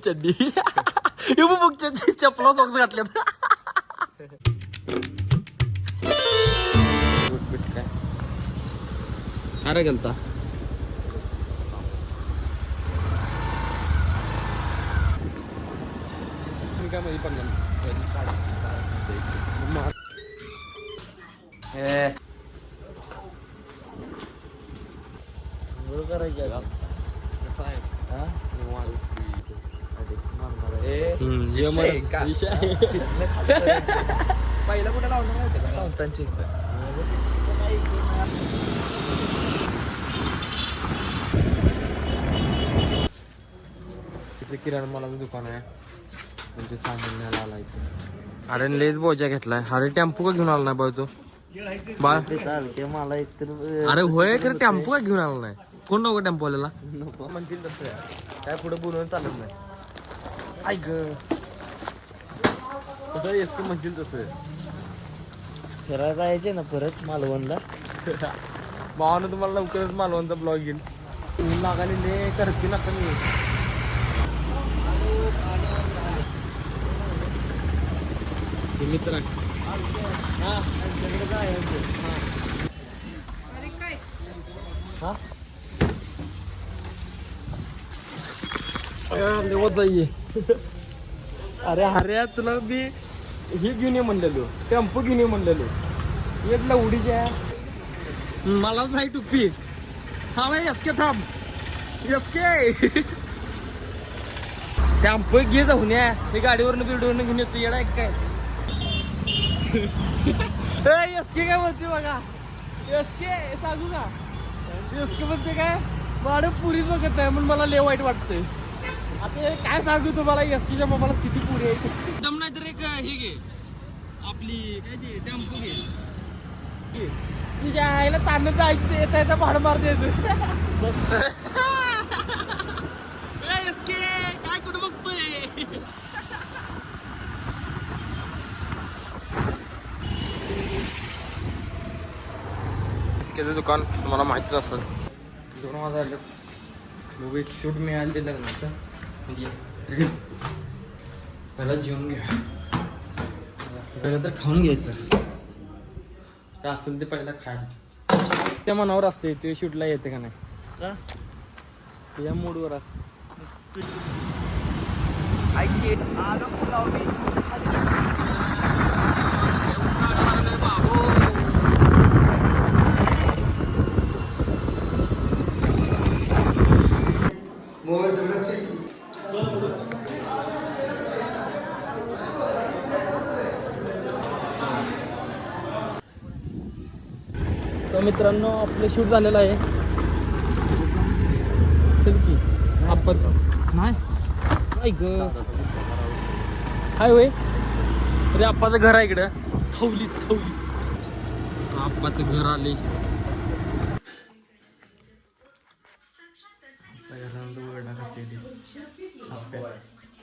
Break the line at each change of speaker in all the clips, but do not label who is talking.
चड्डी चपला सॉक्स घातल्यात. काय अरे गेलता काय माहिती पडलं
पहिला कुठे लावणार नाही का
संतांची तिथे किराणा मालाचं दुकान आहे म्हणजे सामान न्यायला आला इथे. अरे लेच बोजा घेतलाय. अरे टेम्पो का घेऊन आला नाही बा तू बा
मला एकतर
अरे होय खरं टेम्पो का घेऊन आला नाही. कोण नको टेम्पो आलेला
म्हणतील तसं काय पुढे बोलून चालत नाही. ऐक तसं एस म्हणतील तसं फिरायला जायचे ना परत मालवणला.
भावानं तुम्हाला लवकरच मालवणचा ब्लॉग येईल. ऊन लागायला करते ना कमी मित्र जाईये. अरे अरे तुला मी हे घेऊन ये म्हणलेलो टेम्पो घेऊन ये म्हणलेलो एक लवडीच्या मला नाही टुप्पी. हा भाई एसके थांब एसके टेम्पो घे जाऊन या. मी गाडीवरनं बिल्डवरनं घेऊन येतो येडा काय. एसके काय म्हणते बघा एसके सांगू का एसके म्हणते काय वाढ पुरीच बघत आहे म्हणून मला लय वाईट वाटतंय. आता काय सांगू तुम्हाला एसटीच्या बाबाला किती पुरी आहे. एकदम नाही तर एक हे घे आपली काय ते टेम्पो घे. तुझ्या आईला ताण जायचं येता येता भाड मार द्यायचं. काय कुठं बघतोय दुकान तुम्हाला माहितीच असेल. 2 वाजता आलं बघू एक शूट मिळालं ते लग्नाचं म्हणजे पहिला जेवून घ्या पहिलं तर खाऊन घ्यायचं काय असेल ते पहिला खायचं. त्या मनावर असते ते शूटला येते का नाही तुझ्या मूडवर असते. तर मित्रांनो आपलं शूट झालेलं आहे. चल की आप्पाच नाही ग हाय होय. अरे आप्पाचं घर आहे इकडं खवलीत खवली. आप्पाचं घर आले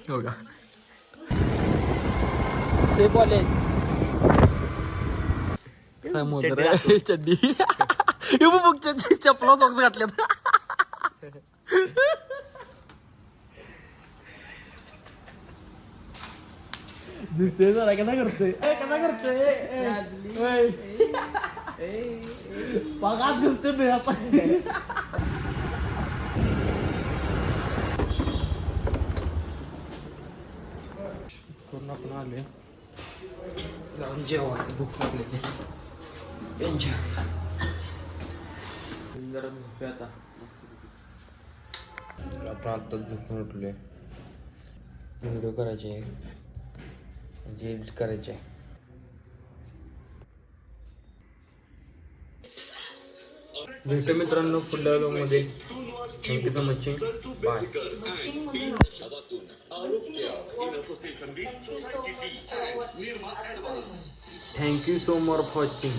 हो का सेफ वाले चड्डी चपला सॉक्स घातल्यात. दिसते जरा कसा करतोय कसा करतोय पगात दिसते मी आता. करून आपण आलोय जाऊन जेवायचं भूक लागली जरा झोपे आता. आपण आत्ताच झोपून उठलोय. व्हिडिओ करायचे म्हणजे एडिट करायचे. भेटू मित्रांनो पुढल्या व्हिडिओमध्ये. Thank you so much. Bye. Thank you so much for watching.